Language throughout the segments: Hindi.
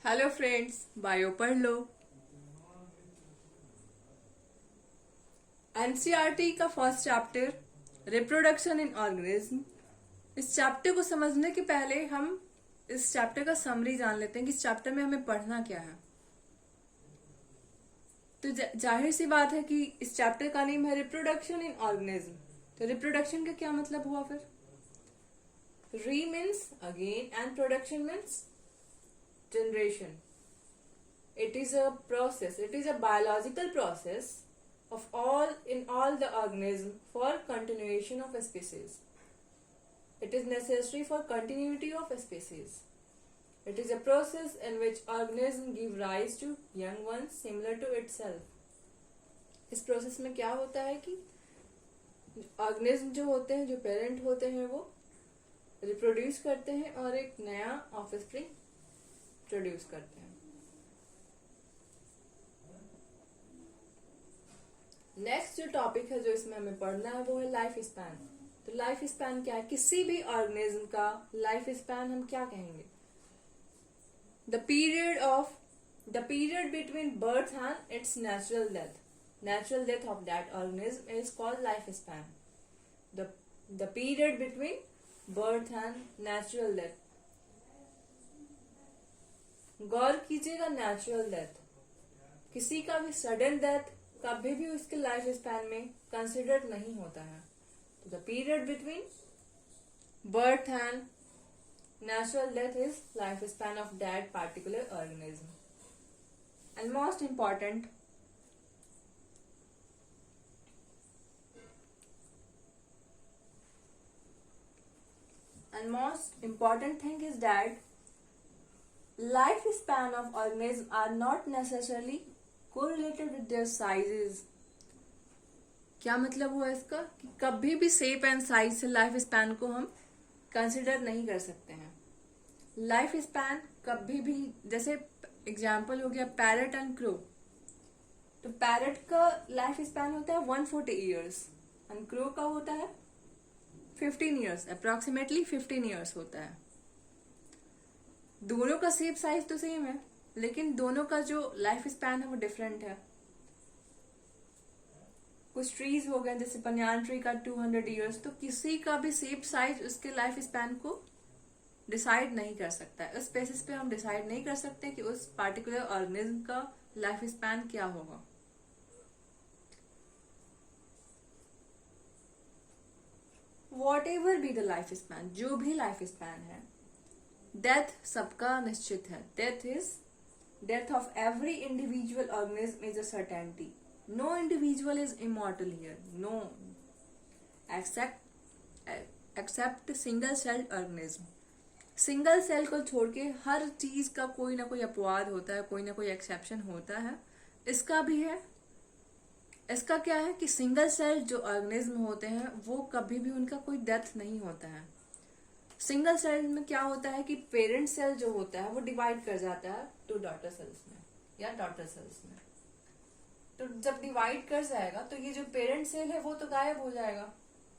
हेलो फ्रेंड्स, बायो पढ़ लो। एनसीईआरटी का first chapter reproduction in organism. इस चैप्टर को समझने के पहले हम इस चैप्टर का समरी जान लेते हैं कि इस चैप्टर में हमें पढ़ना क्या है। तो जाहिर सी बात है कि इस चैप्टर का नेम है रिप्रोडक्शन इन ऑर्गेनिज्म। तो रिप्रोडक्शन का क्या मतलब हुआ फिर? री means again and production means generation. It is a process, it is a biological process of all the organism for continuation of a species. It is necessary for continuity of a species. It is a process in which organism give rise to young ones similar to itself. इस प्रोसेस में क्या होता है कि ऑर्गेनिज्म जो होते हैं, जो पेरेंट होते हैं, वो रिप्रोड्यूस करते हैं और एक नया ऑफस्प्रिंग प्रोड्यूस करते हैं. नेक्स्ट जो टॉपिक है जो इसमें हमें पढ़ना है वो है लाइफ स्पैन. तो लाइफ स्पैन क्या है? किसी भी ऑर्गेनिज्म का लाइफ स्पैन हम क्या कहेंगे? The period between birth and its natural death of that organism is called life span. The period between birth and natural death. गौर कीजिएगा, नेचुरल डेथ. किसी का भी सडन डेथ कभी भी उसके लाइफ स्पैन में कंसिडर्ड नहीं होता है. तो the period between birth and natural death is life span of that particular organism. And most important thing is that lifespan of organisms are not necessarily correlated with their sizes. क्या मतलब हुआ इसका? कि कभी भी शेप एंड साइज से लाइफ स्पैन को हम कंसिडर नहीं कर सकते हैं. लाइफ स्पैन कभी भी, जैसे एग्जाम्पल हो गया पैरट एंड क्रो. तो पैरट का लाइफ स्पैन होता है 140 ईयर्स एंड क्रो का होता है 15 ईयर्स, अप्रोक्सीमेटली 15 ईयर्स होता है. दोनों का शेप साइज तो सेम है, लेकिन दोनों का जो लाइफ स्पैन है वो डिफरेंट है. कुछ ट्रीज हो गए जैसे बनियान ट्री का 200 ईयर्स, तो किसी का भी शेप साइज उसके लाइफ स्पैन को डिसाइड नहीं कर सकता है. उस बेसिस पे हम डिसाइड नहीं कर सकते कि उस पार्टिकुलर ऑर्गेनिज्म का लाइफ स्पैन क्या होगा. What ever be the life span, जो भी लाइफ स्पैन है, डेथ सबका निश्चित है. Death of every individual organism is a certainty. No individual is immortal here. No, except single-celled organism. Single cell को छोड़ के हर चीज का कोई ना कोई अपवाद होता है, कोई ना कोई एक्सेप्शन होता है. इसका भी है. इसका क्या है कि सिंगल सेल जो ऑर्गेनिज्म होते हैं वो कभी भी उनका कोई डेथ नहीं होता है. सिंगल सेल में क्या होता है कि पेरेंट सेल जो होता है वो डिवाइड कर जाता है टू डॉटर सेल्स में या डॉटर सेल्स में. तो जब डिवाइड कर जाएगा तो ये जो पेरेंट सेल है वो तो गायब हो जाएगा,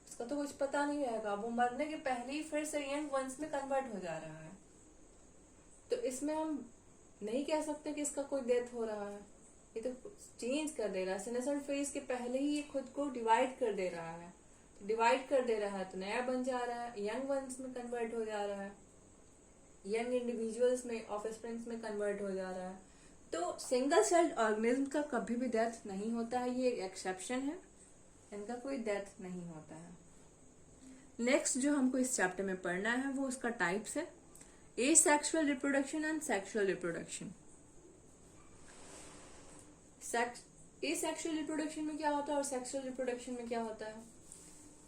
उसका तो कुछ पता नहीं रहेगा. वो मरने के पहले ही फिर से यंग वंस में कन्वर्ट हो जा रहा है. तो इसमें हम नहीं कह सकते कि इसका कोई डेथ हो रहा है. ये तो चेंज कर दे रहा है. सीनेसेंट फेज के पहले ही ये खुद को डिवाइड कर दे रहा है. डिवाइड कर दे रहा है तो नया बन जा रहा है, यंग वंस में कन्वर्ट हो जा रहा है, यंग इंडिविजुअल्स में, ऑफस्प्रिंग्स में कन्वर्ट हो जा रहा है. तो सिंगल सेल्ड ऑर्गेनिज्म का कभी भी डेथ नहीं होता है. ये एक्सेप्शन है, इनका कोई डेथ नहीं होता है. नेक्स्ट जो हमको इस चैप्टर में पढ़ना है वो उसका टाइप्स है. Asexual reproduction and sexual reproduction. Asexual reproduction में क्या होता है और सेक्सुअल रिप्रोडक्शन में क्या होता है?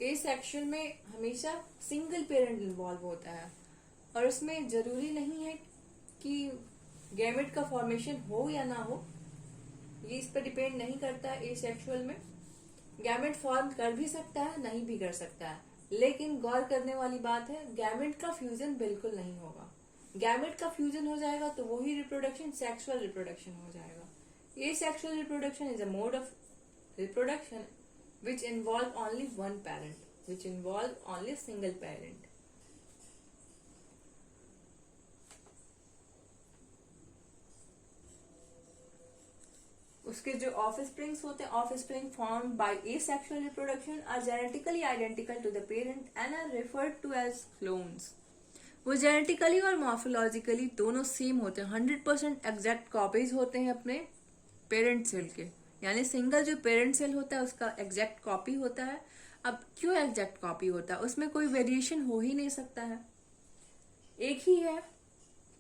एसेक्सुअल में हमेशा सिंगल पेरेंट इन्वॉल्व होता है और उसमें जरूरी नहीं है कि गैमेट का फॉर्मेशन हो या ना हो. ये इस पर डिपेंड नहीं करता है. एसेक्सुअल में गैमेट फॉर्म कर भी सकता है, नहीं भी कर सकता है. लेकिन गौर करने वाली बात है, गैमेट का फ्यूजन बिल्कुल नहीं होगा. गैमेट का फ्यूजन हो जाएगा तो वही रिप्रोडक्शन सेक्सुअल रिप्रोडक्शन हो जाएगा. Asexual reproduction is a mode of reproduction which involve only one parent, which involve only single parent. उसके जो ऑफ स्प्रिंग्स होते हैं, offspring form by asexual reproduction are genetically identical to the parent and are referred to as clones. वो जेनेटिकली और मॉर्फोलॉजिकली दोनों सेम होते हैं, 100% एग्जैक्ट कॉपीज होते हैं अपने पेरेंट सेल के। यानी सिंगल जो पेरेंट सेल होता है उसका एग्जैक्ट कॉपी होता है। अब क्यों एग्जैक्ट कॉपी होता है? उसमें कोई वेरिएशन हो ही नहीं सकता है, एक ही है।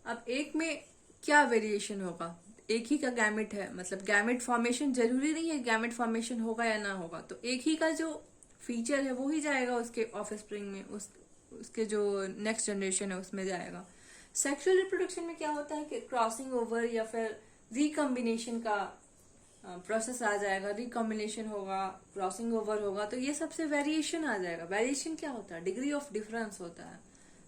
अब एक में क्या वेरिएशन होगा? एक ही का गैमेट है, मतलब गैमेट फॉर्मेशन जरूरी नहीं है गैमेट फॉर्मेशन होगा या ना होगा, तो एक ही का जो फीचर है वो ही जाएगा उसके ऑफ स्प्रिंग में, उसके जो नेक्स्ट जनरेशन है उसमें जाएगा। सेक्सुअल रिप्रोडक्शन में क्या होता है कि क्रॉसिंग ओवर या फिर रिकम्बिनेशन का प्रोसेस आ जाएगा, रिकॉम्बिनेशन होगा, क्रॉसिंग ओवर होगा, तो ये सबसे वेरिएशन आ जाएगा। वेरिएशन क्या होता है? डिग्री ऑफ डिफरेंस होता है,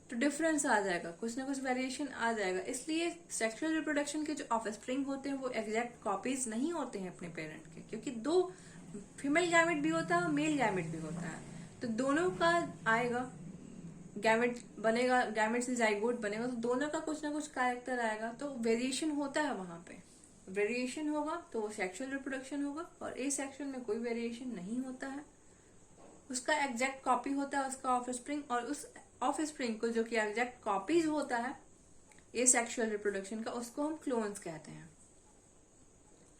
तो डिफरेंस आ जाएगा, कुछ ना कुछ वेरिएशन आ जाएगा। इसलिए सेक्सुअल रिप्रोडक्शन के जो ऑफस्प्रिंग होते हैं वो एग्जैक्ट कॉपीज नहीं होते हैं अपने पेरेंट के, क्योंकि दो फीमेल गैमेट भी होता है और मेल गैमेट भी होता है, तो दोनों का आएगा, गैमेट बनेगा, गैमेट से जाइगोट बनेगा, तो दोनों का कुछ ना कुछ कैरेक्टर आएगा, तो वेरिएशन होता है वहां पे। वेरिएशन होगा तो वो सेक्सुअल रिप्रोडक्शन होगा, और ए सेक्सुअल में कोई वेरिएशन नहीं होता है, उसका एग्जैक्ट कॉपी होता है उसका ऑफ स्प्रिंग, और उस ऑफ स्प्रिंग को जो कि एग्जैक्ट कॉपीज होता है ए सेक्सुअल रिप्रोडक्शन का, उसको हम क्लोन्स कहते हैं।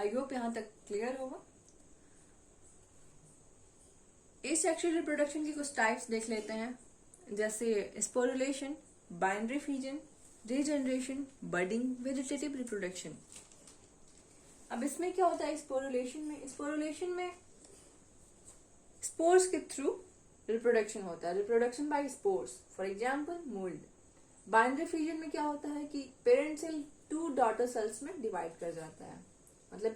आई होप यहां तक क्लियर होगा। ए सेक्सुअल रिप्रोडक्शन की कुछ टाइप्स देख लेते हैं, जैसे sporulation, binary fusion, regeneration, budding, vegetative reproduction. अब इसमें क्या होता है स्पोरुलेशन में? स्पोरुलेशन में स्पोर्स के थ्रू रिप्रोडक्शन होता है, reproduction by spores, for example mould. Binary fusion में क्या होता है कि पेरेंट सेल 2 डॉटर सेल्स में डिवाइड कर जाता है, मतलब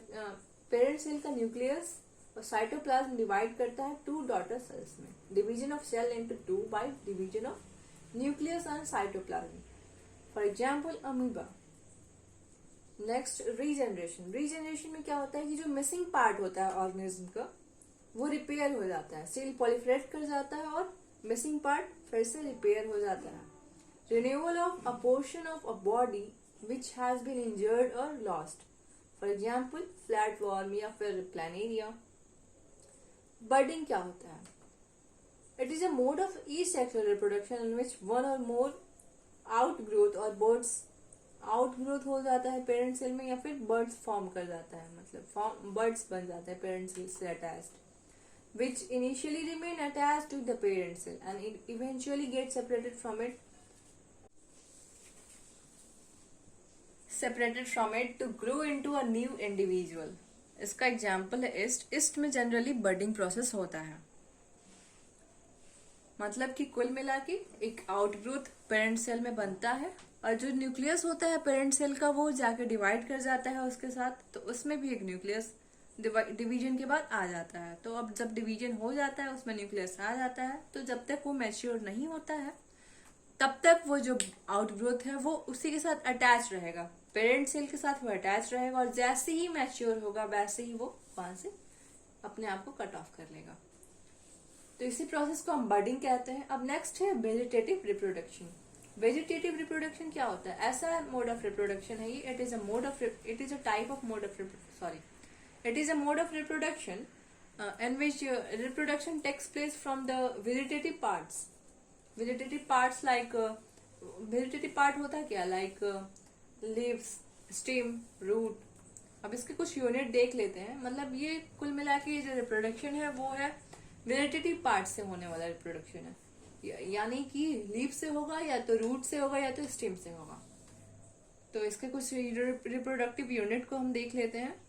पेरेंट सेल का न्यूक्लियस और साइटोप्लाज्म डिवाइड करता है 2 डॉटर सेल्स में। Division of cell into 2 by division of nucleus and cytoplasm, for example amoeba. Next regeneration. Regeneration में क्या होता है कि जो मिसिंग पार्ट होता है ऑर्गेनिज्म का वो रिपेयर हो जाता है, सेल पॉलीफ्रेट कर जाता है और मिसिंग पार्ट फिर से रिपेयर हो जाता है। Renewal of a portion of a body which has been injured or lost, for example flatworm या फिर प्लानेरिया। बर्डिंग क्या होता है? It is a mode of asexual reproduction in which one or more outgrowth or buds outgrowth हो जाता है पेरेंट सेल में, या फिर बर्ड्स फॉर्म कर जाता है, मतलब बर्ड्स बन जाता है पेरेंट सेल से attached, which initially remain attached to the parent cell and it eventually gets separated from it to grow into a new individual. इसका एग्जाम्पल है ईस्ट। ईस्ट में जनरली बर्डिंग प्रोसेस होता है, मतलब कि कुल मिला के एक आउटग्रोथ पेरेंट सेल में बनता है, और जो न्यूक्लियस होता है पेरेंट सेल का वो जाके डिवाइड कर जाता है उसके साथ, तो उसमें भी एक न्यूक्लियस डिवीजन के बाद आ जाता है। तो अब जब डिवीजन हो जाता है उसमें न्यूक्लियस आ जाता है, तो जब तक वो मैच्योर नहीं होता है तब तक वो जो आउटग्रोथ है वो उसी के साथ अटैच रहेगा, पेरेंट सेल के साथ वो अटैच रहेगा, और जैसे ही मैच्योर होगा वैसे ही वो वहां से अपने आप को कट ऑफ कर लेगा। तो इसी प्रोसेस को हम बर्डिंग कहते हैं। अब नेक्स्ट है वेजिटेटिव रिप्रोडक्शन। वेजिटेटिव रिप्रोडक्शन क्या होता है? ऐसा मोड ऑफ रिप्रोडक्शन है ये, it is a type of mode of It is a mode of reproduction in which reproduction takes place from the vegetative parts. Vegetative parts like vegetative part होता है क्या? Like leaves, stem, root. अब इसके कुछ यूनिट देख लेते हैं। मतलब ये कुल मिला के जो रिप्रोडक्शन है वो है वेजिटेटिव पार्ट से होने वाला रिप्रोडक्शन है, यानी कि लीफ से होगा या तो रूट से होगा या तो स्टेम से होगा। तो इसके कुछ रिप्रोडक्टिव यूनिट को हम देख लेते हैं।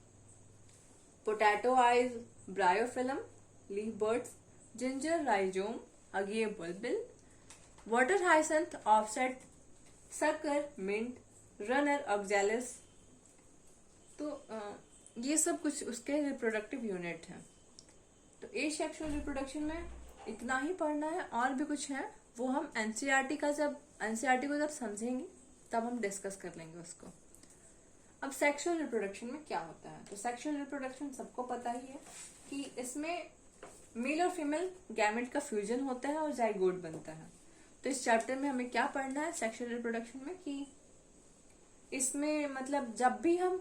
Potato eyes, bryophyllum, leaf buds, ginger rhizome, agave bulbil, water hyacinth, offset, sucker, mint, runner, oxalis. तो ये सब कुछ उसके रिप्रोडक्टिव यूनिट हैं। तो एसेक्सुअल रिप्रोडक्शन में इतना ही पढ़ना है, और भी कुछ है वो हम एनसीईआरटी को जब समझेंगे तब हम डिस्कस कर लेंगे उसको। अब सेक्सुअल रिप्रोडक्शन में क्या होता है? तो सेक्सुअल रिप्रोडक्शन सबको पता ही है कि इसमें मेल और फीमेल गैमेट का फ्यूजन होता है और जाइगोट बनता है। तो इस चैप्टर में हमें क्या पढ़ना है सेक्सुअल रिप्रोडक्शन में कि इसमें मतलब जब भी हम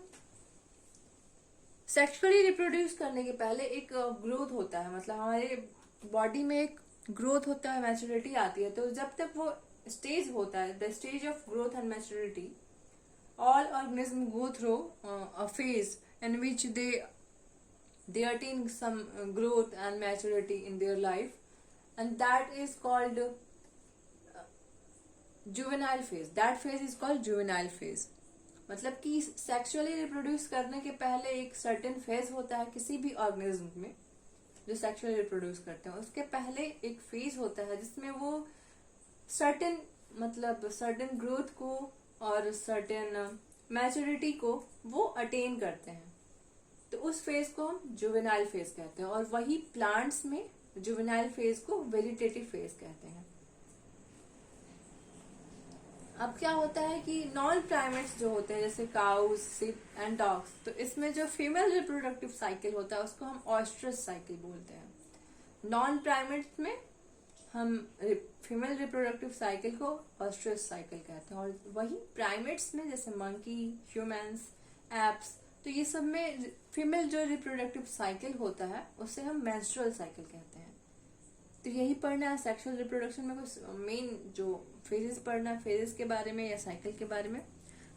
सेक्सुअली रिप्रोड्यूस करने के पहले एक ग्रोथ होता है, मतलब हमारे बॉडी में एक ग्रोथ होता है, मैच्योरिटी आती है। तो जब तक वो स्टेज होता है, the stage of growth and maturity, all organisms go through a phase in which they attain some growth and maturity in their life, and that is called juvenile phase. That phase is called juvenile phase. मतलब कि सेक्सुअली रिप्रोड्यूस करने के पहले एक सर्टेन फेज होता है किसी भी ऑर्गेनिज्म में जो सेक्सुअली रिप्रोड्यूस करते हैं। उसके पहले एक फेज होता है जिसमें वो सर्टेन मतलब सर्टेन ग्रोथ को और सर्टेन मैच्योरिटी को वो अटेन करते हैं। तो उस फेज को हम जुवेनाइल फेज कहते हैं, और वही प्लांट्स में जुवेनाइल फेज को वेजिटेटिव फेज कहते हैं। अब क्या होता है कि नॉन प्राइमेट्स जो होते हैं जैसे काउस, शिप एंड डॉग्स, तो इसमें जो फीमेल रिप्रोडक्टिव साइकिल होता है उसको हम ऑस्ट्रस साइकिल बोलते हैं। नॉन प्राइमेट्स में हम फीमेल रिप्रोडक्टिव साइकिल को ऑस्ट्रस साइकिल कहते हैं, और वही प्राइमेट्स में जैसे मंकी, ह्यूमंस, एप्स, तो ये सब में फीमेल जो रिप्रोडक्टिव साइकिल होता है उससे हम मेंस्ट्रुअल साइकिल कहते हैं। तो यही पढ़ना है सेक्सुअल रिप्रोडक्शन में, कुछ मेन जो फेजेस पढ़ना है फेजेस के बारे में या साइकिल के बारे में।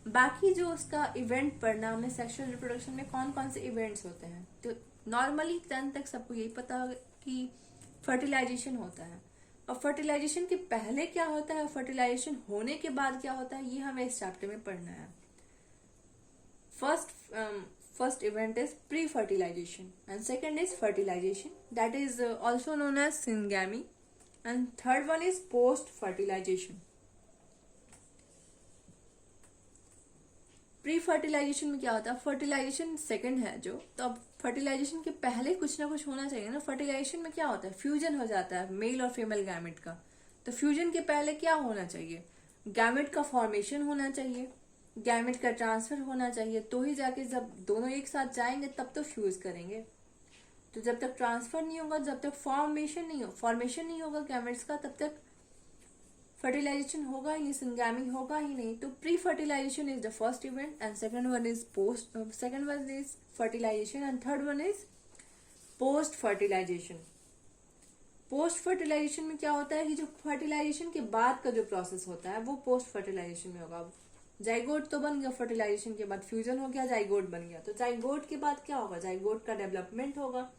बाकी जो उसका इवेंट पढ़ना, हमें सेक्सुअल रिप्रोडक्शन में कौन कौन से इवेंट्स होते हैं। तो नॉर्मली 10 तक सबको यही पता होगा कि फर्टिलाइजेशन होता है, और फर्टिलाइजेशन के पहले क्या होता है, फर्टिलाइजेशन होने के बाद क्या होता है, ये हमें इस चैप्टर में पढ़ना है। First event is pre-fertilization and second is fertilization, that is also known as syngamy, and third one is post-fertilization. Pre-fertilisation में क्या होता है, फर्टिलाइजेशन सेकंड है जो, तो अब फर्टिलाइजेशन के पहले कुछ ना कुछ होना चाहिए ना। फर्टिलाइजेशन में क्या होता है, फ्यूजन हो जाता है मेल और फीमेल गैमेट का। तो फ्यूजन के पहले क्या होना चाहिए, गैमेट का फॉर्मेशन होना चाहिए, गैमेट का ट्रांसफर होना चाहिए, तो ही जाके जब दोनों एक साथ जाएंगे तब तो फ्यूज करेंगे। तो जब तक ट्रांसफर नहीं होगा, जब तक फॉर्मेशन नहीं होगा गैमेट्स का, तब तक फर्टिलाइजेशन होगा ही नहीं, सिंगैमी होगा ही नहीं। तो pre fertilisation is the first event, and second one is fertilisation, and third one is post fertilisation. Post fertilisation में क्या होता है कि जो फर्टिलाइजेशन के बाद का जो प्रोसेस होता है वो पोस्ट फर्टिलाइजेशन में होगा। जाइगोट तो बन गया, फर्टिलाइजेशन के बाद फ्यूजन हो गया, जाइगोट बन गया। तो जाइगोट के बाद क्या होगा, जाइगोट का डेवलपमेंट होगा,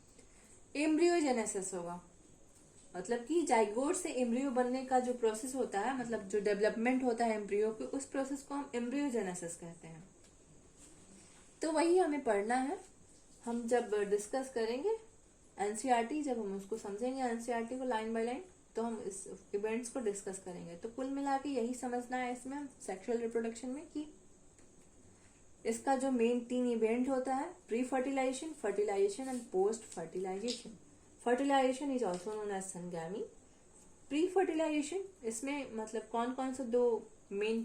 एम्ब्रियोजेनेसिस होगा। मतलब कि जाइगोट से एम्ब्रियो बनने का जो प्रोसेस होता है, मतलब जो डेवलपमेंट होता है एम्ब्रियो के, उस प्रोसेस को हम एम्ब्रियोजेनेसिस कहते हैं। तो वही हमें पढ़ना है। हम जब डिस्कस करेंगे एनसीईआरटी, जब हम उसको समझेंगे एनसीईआरटी को लाइन बाय लाइन, तो हम इस इवेंट्स को डिस्कस करेंगे। तो कुल मिला के यही समझना है इसमें सेक्सुअल रिप्रोडक्शन में कि इसका जो मेन 3 इवेंट होता है, pre fertilisation, fertilisation and post fertilisation. Fertilisation is also known as syngamy. Pre fertilisation, इसमें मतलब कौन कौन से 2 मेन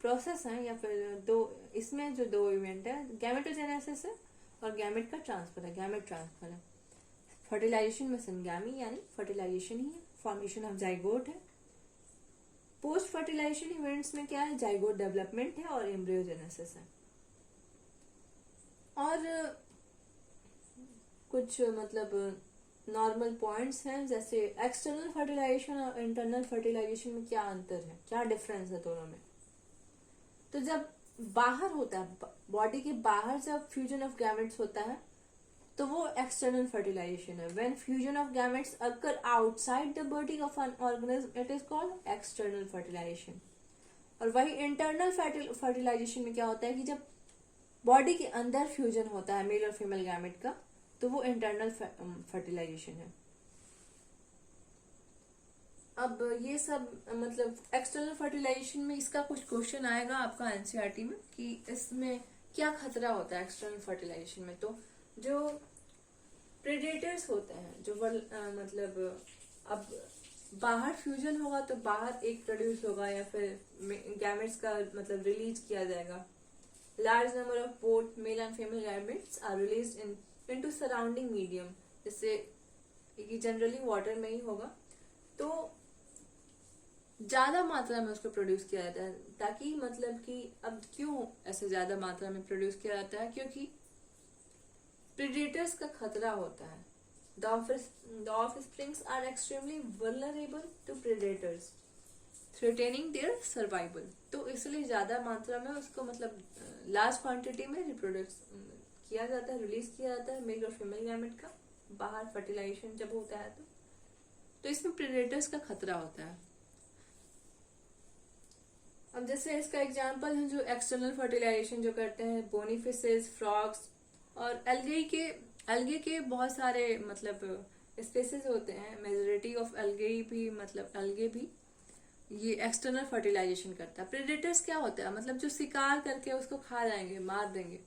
प्रोसेस हैं, या फिर इसमें जो 2 इवेंट है, गैमेटोजेनेसिस है और गैमेट का ट्रांसफर है, गैमेट ट्रांसफर है। फर्टिलाइजेशन में संगैमी यानी फर्टिलाइजेशन ही है, फॉर्मेशन ऑफ जाइगोट है। पोस्ट फर्टिलाइजेशन इवेंट्स में क्या है, जाइगोट डेवलपमेंट है और एम्ब्रियोजेनेसिस है। और कुछ मतलब नॉर्मल पॉइंट्स हैं, जैसे एक्सटर्नल फर्टिलाइजेशन और इंटरनल फर्टिलाइजेशन में क्या अंतर है, क्या डिफरेंस है दोनों में। तो जब बाहर होता है, बॉडी के बाहर जब फ्यूजन ऑफ गैमेट्स होता है तो वो एक्सटर्नल फर्टिलाइजेशन है। When fusion of gametes occur outside the body of an organism, it is called external fertilisation. और वही इंटरनल फर्टिलाइजेशन में क्या होता है कि जब बॉडी के अंदर फ्यूजन होता है मेल और फीमेल गैमेट का, तो वो इंटरनल फर्टिलाइजेशन है। अब ये सब मतलब एक्सटर्नल फर्टिलाइजेशन में इसका कुछ क्वेश्चन आएगा आपका एनसीईआरटी में कि इसमें क्या खतरा होता है एक्सटर्नल फर्टिलाइजेशन में। तो जो प्रेडेटर्स होते हैं, जो मतलब अब बाहर फ्यूजन होगा तो बाहर एक प्रोड्यूस होगा या फिर गैमेट्स का मतलब रिलीज किया जाएगा। Large number of both male and female gametes are released into surrounding medium, जिससे ये जनरली वाटर में ही होगा। तो ज्यादा मात्रा में उसको प्रोड्यूस किया जाता है, ताकि मतलब कि अब क्यों ऐसे ज्यादा मात्रा में प्रोड्यूस किया जाता है, क्योंकि प्रेडेटर्स का खतरा होता है। The offsprings are extremely vulnerable to predators threatening their survival. तो इसलिए ज्यादा मात्रा में उसको मतलब लार्ज क्वांटिटी में रिप्रोड्यूस किया जाता है, रिलीज किया जाता है मेल और फीमेल गैमेट का बाहर फर्टिलाइजेशन जब होता है तो इसमें प्रेडेटर्स का खतरा होता है। अब जैसे इसका एग्जांपल है जो एक्सटर्नल फर्टिलाइजेशन जो करते हैं बोनी फिशेस, फ्रॉग्स और एल्गे के बहुत सारे मतलब स्पेसीज होते हैं। मेजोरिटी ऑफ एल्गे भी मतलब एल्गे भी ये एक्सटर्नल फर्टिलाइजेशन करता है। प्रेडेटर्स क्या होता है मतलब जो शिकार करके उसको खा जाएंगे, मार देंगे,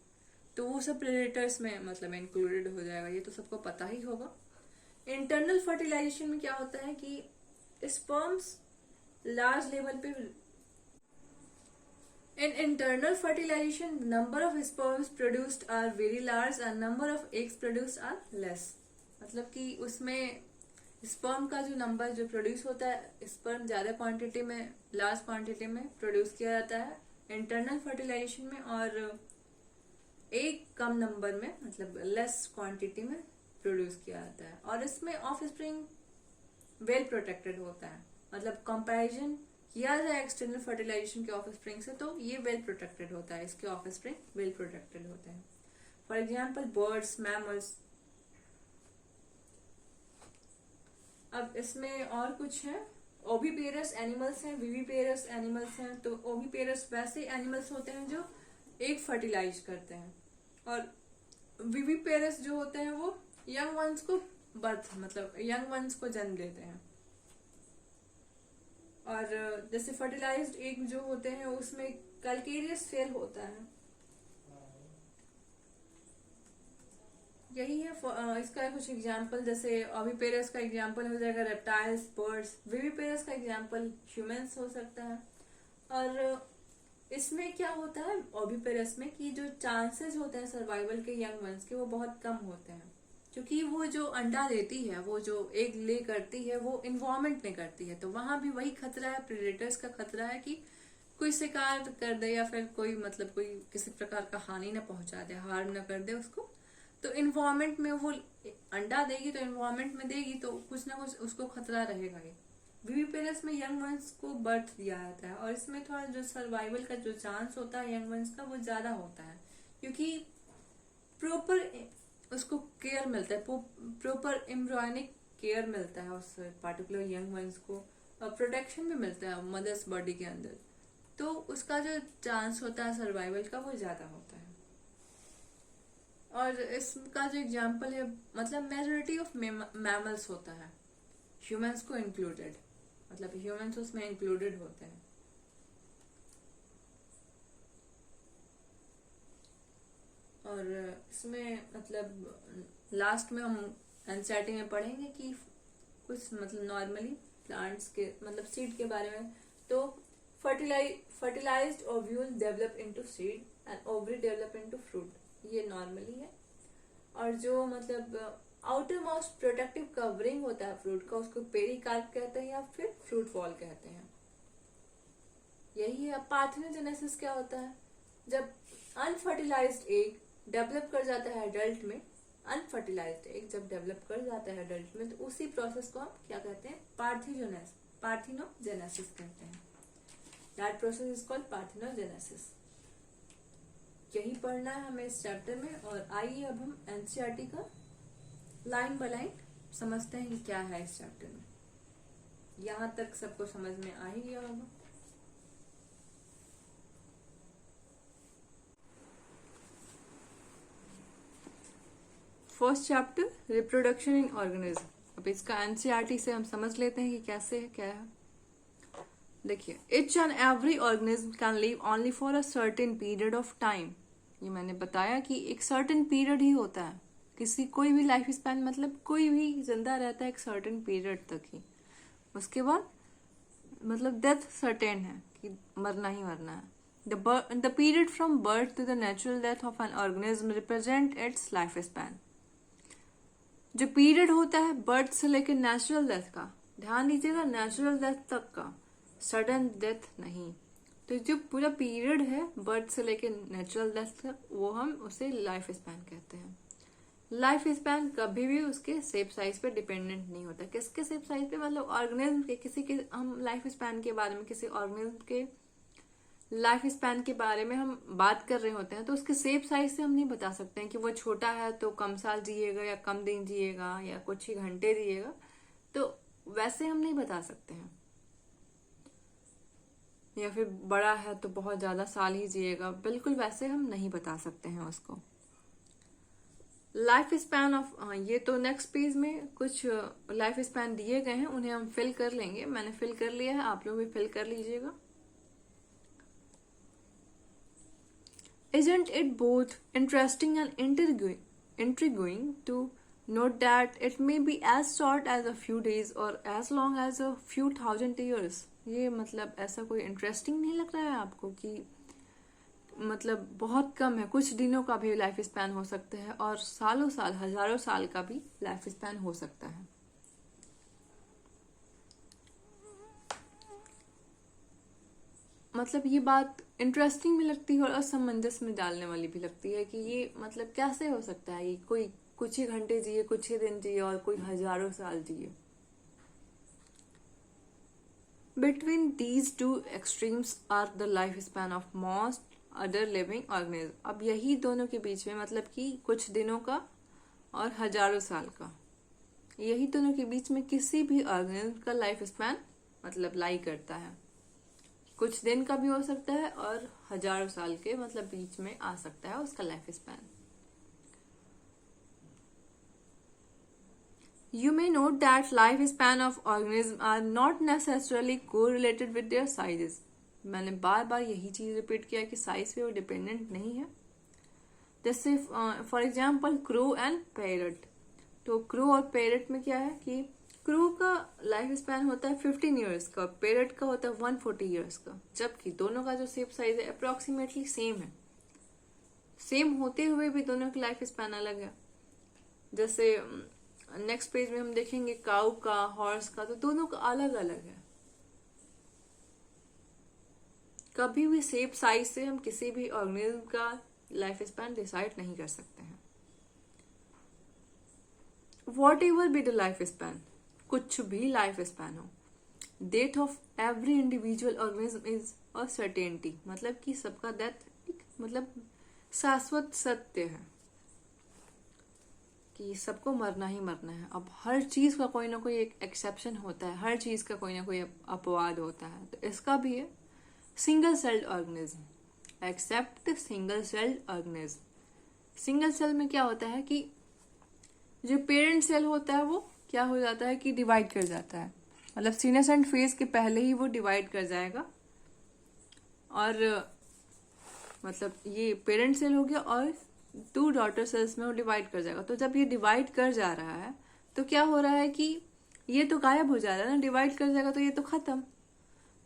तो वो सब प्रेडेटर्स में मतलब इंक्लूडेड हो जाएगा, ये तो सबको पता ही होगा। इंटरनल फर्टिलाइजेशन में क्या होता है कि स्पर्म्स लार्ज लेवल पे In internal fertilization, number of sperms produced are very large and number of eggs produced are less। मतलब कि उसमें स्पर्म का जो नंबर जो प्रोड्यूस होता है, स्पर्म ज्यादा क्वांटिटी में, लार्ज क्वांटिटी में प्रोड्यूस किया जाता है इंटरनल फर्टिलाइजेशन में, और एक कम नंबर में मतलब लेस क्वांटिटी में प्रोड्यूस किया जाता है। और इसमें ऑफस्प्रिंग वेल प्रोटेक्टेड होता है। मतलब कंपैरिजन किया जाए एक्सटर्नल फर्टिलाइजेशन के ऑफस्प्रिंग से तो ये वेल प्रोटेक्टेड होता है, इसके ऑफस्प्रिंग वेल प्रोटेक्टेड होते हैं। For example birds, mammals. अब इसमें और कुछ है, ओविपेरस एनिमल्स हैं, विविपेरस एनिमल्स हैं। तो ओविपेरस वैसे एनिमल्स होते हैं जो एक फर्टिलाइज करते हैं, और विविपेरस जो होते हैं वो यंग वंस को बर्थ मतलब यंग वंस को जन्म देते हैं। और जैसे फर्टिलाइज्ड एग जो होते हैं उसमें कैल्केरियस सेल होता है। यही है इसका कुछ एग्जांपल। जैसे ओविपेरस का एग्जांपल हो जाएगा रेप्टाइल्स, बर्ड्स। विविपेरस का एग्जांपल ह्यूमंस हो सकता है। और इसमें क्या होता है ओविपेरस में कि जो चांसेस होते हैं सर्वाइवल के यंग वंस के वो बहुत कम होते हैं, क्योंकि वो जो अंडा देती है, वो जो एग ले करती है, वो इन्वायरमेंट में करती है। तो वहां भी वही खतरा है, प्रेडेटर्स का खतरा है कि कोई शिकार कर दे या फिर कोई मतलब कोई किसी प्रकार का हानि न पहुंचा दे, हार्म न कर दे उसको। तो इन्वायरमेंट में वो अंडा देगी तो इन्वायरमेंट में देगी तो कुछ ना कुछ उसको खतरा रहेगा ही। विविपेरस में यंग वंस को बर्थ दिया जाता है, और इसमें थोड़ा जो सर्वाइवल का जो चांस होता है यंग वंस का वो ज्यादा होता है, क्योंकि प्रॉपर उसको केयर मिलता है, प्रॉपर एम्ब्रियोनिक केयर मिलता है उस पार्टिकुलर यंग वंस को, और प्रोटेक्शन भी मिलता है मदर्स बॉडी के अंदर। तो उसका जो चांस होता है सर्वाइवल का वो ज्यादा होता है। और इसका जो एग्जांपल है मतलब मेजोरिटी ऑफ मैमल्स होता है, ह्यूमंस को इंक्लूडेड, मतलब ह्यूमंस उसमें इंक्लूडेड होते हैं। और इसमें मतलब लास्ट में हम एनसीईआरटी में पढ़ेंगे कि कुछ मतलब नॉर्मली प्लांट्स के मतलब सीड के बारे में। तो fertilised ovule develop into seed and ovary develop into fruit, ये नॉर्मली है। और जो मतलब आउटर मोस्ट प्रोटेक्टिव कवरिंग होता है फ्रूट का, उसको पेरिकार्प कहते हैं या फिर फ्रूट वॉल कहते हैं। यही है। पार्थेनोजेनेसिस क्या होता है, जब अनफर्टिलाइज्ड एग डेवलप कर जाता है एडल्ट में, अनफर्टिलाइज्ड एग जब डेवलप कर जाता है एडल्ट में, तो उसी प्रोसेस को हम क्या कहते हैं पार्थेनोजेनेसिस कहते हैं। That process is called parthenogenesis. यही पढ़ना है हमें इस चैप्टर में। और आइए अब हम एनसीईआरटी का लाइन बाय लाइन समझते हैं कि क्या है इस चैप्टर में। यहाँ तक सबको समझ में आ ही गया होगा। First chapter reproduction in organism. अब इसका एनसीईआरटी से हम समझ लेते हैं कि कैसे है क्या है। देखिए, each and every organism can live only for a certain period of time. ये मैंने बताया कि एक सर्टेन पीरियड ही होता है, किसी कोई भी लाइफ स्पैन मतलब कोई भी जिंदा रहता है एक सर्टेन पीरियड तक ही, उसके बाद मतलब डेथ सर्टेन है कि मरना ही मरना है। The period from birth to the natural death of an organism represent its life span. जो पीरियड होता है बर्थ से लेकर नेचुरल डेथ का, ध्यान दीजिएगा नेचुरल डेथ तक का, सडन डेथ नहीं। तो जो पूरा पीरियड है बर्थ से लेकर नेचुरल डेथ तक वो हम उसे लाइफ स्पैन कहते हैं। लाइफ स्पैन कभी भी उसके शेप साइज पे डिपेंडेंट नहीं होता। किसके शेप साइज पे, मतलब ऑर्गेनिज्म के, किसी के, हम लाइफ स्पैन के बारे में किसी ऑर्गेनिज्म के लाइफ स्पैन के बारे में हम बात कर रहे होते हैं तो उसके शेप साइज से हम नहीं बता सकते हैं कि वो छोटा है तो कम साल जिएगा या कम दिन जिएगा या कुछ ही घंटे जिएगा, तो वैसे हम नहीं बता सकते हैं। या फिर बड़ा है तो बहुत ज्यादा साल ही जिएगा, बिल्कुल वैसे हम नहीं बता सकते हैं उसको। लाइफ स्पैन ऑफ, ये तो नेक्स्ट पेज में कुछ लाइफ स्पैन दिए गए हैं, उन्हें हम फिल कर लेंगे। मैंने फिल कर लिया है, आप लोग भी फिल कर लीजिएगा। Isn't it both interesting and intriguing to note that it may be as short as a few days or as long as a few thousand years? ये मतलब ऐसा कोई इंटरेस्टिंग नहीं लग रहा है आपको कि मतलब बहुत कम है, कुछ दिनों का भी लाइफ स्पैन हो सकता है और सालों साल, हजारों साल का भी लाइफ स्पैन हो सकता है। मतलब ये बात इंटरेस्टिंग भी लगती है और असमंजस में डालने वाली भी लगती है कि ये मतलब कैसे हो सकता है, ये कोई कुछ ही घंटे जिए, कुछ ही दिन जिए और कोई हजारों साल जिए। Between these two extremes are the life span of most other living organism. अब यही दोनों के बीच में, मतलब कि कुछ दिनों का और हजारों साल का, यही दोनों के बीच में किसी भी ऑर्गेनिज्म का लाइफ स्पैन मतलब लाई करता है। कुछ दिन का भी हो सकता है और हजारों साल के मतलब बीच में आ सकता है उसका life span. You may note that life span of organisms are not necessarily correlated with their sizes. मैंने बार बार यही चीज रिपीट किया कि साइज पे वो डिपेंडेंट नहीं है। जैसे for example crow and parrot, तो क्रो और पैरट में क्या है कि क्रो का लाइफ स्पैन होता है 15 ईयर्स का, पैरट का होता है 140 ईयर्स का, जबकि दोनों का जो शेप साइज है अप्रोक्सीमेटली सेम है। सेम होते हुए भी दोनों की लाइफ स्पैन अलग है। जैसे नेक्स्ट पेज में हम देखेंगे काऊ का, हॉर्स का, तो दोनों का अलग अलग है। कभी भी शेप साइज से हम किसी भी ऑर्गेनिज्म का लाइफ स्पैन डिसाइड नहीं कर सकते हैं। What ever be the life span, कुछ भी लाइफ स्पैन हो, death of every individual organism is a certainty, मतलब कि सबका डेथ मतलब शाश्वत सत्य है कि सबको मरना ही मरना है। अब हर चीज का कोई ना कोई एक एक्सेप्शन होता है, हर चीज का कोई ना कोई अपवाद होता है, तो इसका भी है। Single celled organism except single celled organism. Single cell में क्या होता है कि जो पेरेंट सेल होता है वो क्या हो जाता है कि डिवाइड कर जाता है, मतलब सीनेसेंट फेज के पहले ही वो डिवाइड कर जाएगा और मतलब ये पेरेंट सेल हो गया और 2 डॉटर सेल्स में वो डिवाइड कर जाएगा। तो जब ये डिवाइड कर जा रहा है तो क्या हो रहा है कि ये तो गायब हो जा रहा है ना, डिवाइड कर जाएगा तो ये तो खत्म।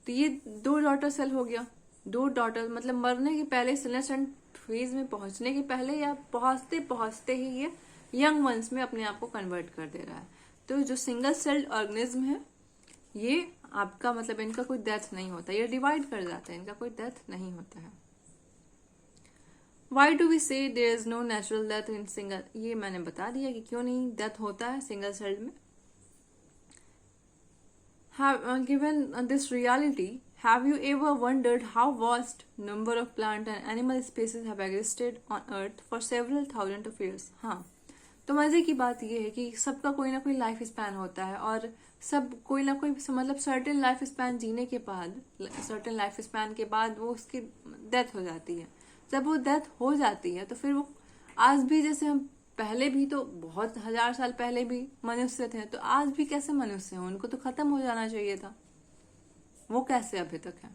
तो ये 2 डॉटर सेल हो गया, 2 डॉटर मतलब मरने के पहले, सीनेसेंट फेज में पहुंचने के पहले या पहुंचते पहुंचते ही ये यंग वंस में अपने आप को कन्वर्ट कर दे रहा है। तो जो सिंगल सेल्ड ऑर्गेनिज्म है ये आपका मतलब इनका कोई डेथ नहीं होता, ये डिवाइड कर जाता है, इनका कोई डेथ नहीं होता है। Why do we say there is no natural death in single? ये मैंने बता दिया कि क्यों नहीं डेथ होता है सिंगल सेल्ड में। Given this reality, have you ever wondered how vast number of plant and animal species have existed on Earth for several thousand of years? हाँ, तो मजे की बात यह है कि सबका कोई ना कोई लाइफ स्पैन होता है और सब कोई ना कोई मतलब सर्टेन लाइफ स्पैन जीने के बाद, सर्टेन लाइफ स्पैन के बाद वो उसकी डेथ हो जाती है। जब वो डेथ हो जाती है तो फिर वो आज भी, जैसे हम पहले भी तो बहुत हजार साल पहले भी मनुष्य थे, तो आज भी कैसे मनुष्य हैं, उनको तो खत्म हो जाना चाहिए था, वो कैसे अभी तक है?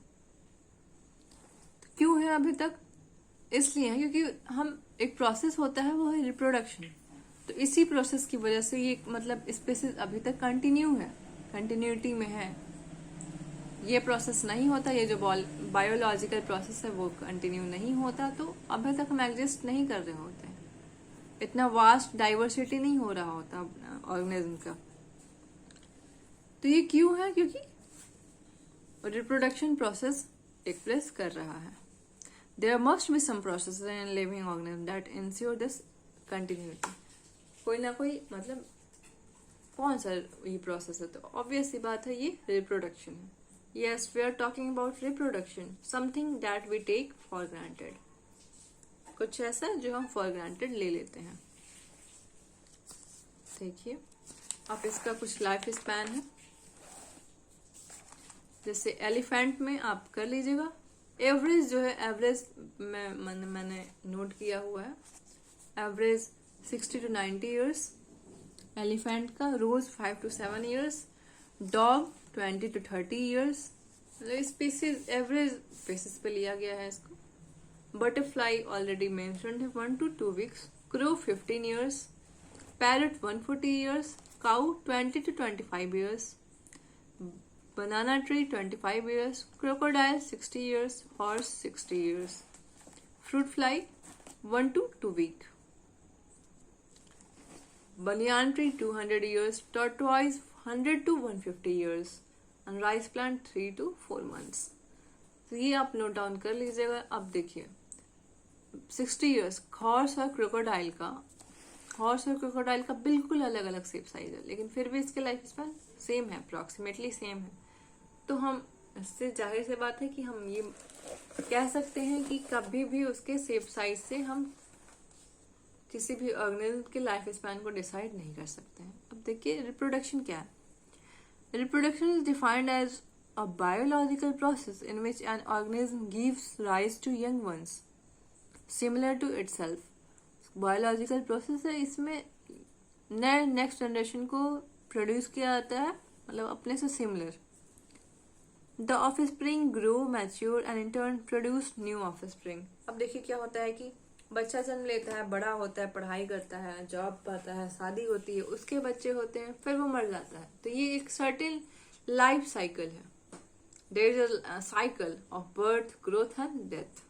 तो क्यों है अभी तक? इसलिए है क्योंकि हम एक प्रोसेस होता है वो है रिप्रोडक्शन, तो इसी प्रोसेस की वजह से ये मतलब स्पीसीज अभी तक कंटिन्यू है, कंटिन्यूटी में है। ये प्रोसेस नहीं होता, ये जो बायोलॉजिकल प्रोसेस है वो कंटिन्यू नहीं होता, तो अभी तक हम एग्जिस्ट नहीं कर रहे होते, इतना वास्ट डाइवर्सिटी नहीं हो रहा होता ऑर्गेनिज्म का। तो ये क्यों है? क्योंकि रिप्रोडक्शन प्रोसेस टेक प्लेस कर रहा है। There must be some process in living organism that ensure this continuity. कोई ना कोई मतलब कौन सा ये प्रोसेस है, तो ऑब्वियस सी बात है ये रिप्रोडक्शन है. Yes, we are talking about reproduction, something that we take for granted. कुछ ऐसा जो हम फॉर ग्रांटेड ले लेते हैं. देखिए अब इसका कुछ लाइफ स्पैन है. जैसे एलिफेंट में आप कर लीजिएगा. एवरेज जो है, एवरेज मैंने नोट किया हुआ है, एवरेज 60 to 90 ईयर्स एलिफेंट का. रोज 5 to 7 years. Dog 20 to 30 years. मतलब स्पीसीज एवरेज बेसिस पे लिया गया है इसको. बटरफ्लाई ऑलरेडी मेंशन्ड है, 1 to 2 weeks. Crow 15 years. Parrot 140 years. Cow 20 to 25 years. Banana tree 25 years, crocodile 60 years, horse 60 years, fruit fly 1 to 2 week, banyan tree 200 years, tortoise 100 to 150 years, and rice plant 3 to 4 months. तो ये आप नोट डाउन कर लीजिएगा. अब देखिए 60 years हॉर्स और क्रोकोडाइल का बिल्कुल अलग अलग शेप साइज है, लेकिन फिर भी इसके लाइफ स्पैन सेम है, अप्रोक्सीमेटली सेम है. तो हम इससे जाहिर सी बात है कि हम ये कह सकते हैं कि कभी भी उसके शेप साइज से हम किसी भी ऑर्गेनिज्म के लाइफ स्पैन को डिसाइड नहीं कर सकते हैं. अब देखिए रिप्रोडक्शन क्या है. Reproduction is defined as a biological process in which an organism gives rise to young ones similar to itself. Biological process है, इसमें नए नेक्स्ट जनरेशन को प्रोड्यूस किया जाता है, मतलब अपने से similar. The offspring grow mature and in turn produce new offspring. अब देखिए क्या होता है कि बच्चा जन्म लेता है, बड़ा होता है, पढ़ाई करता है, जॉब पाता है, शादी होती है, उसके बच्चे होते हैं, फिर वो मर जाता है. तो ये एक सर्टेन लाइफ साइकिल है. There is a cycle of birth, growth and death.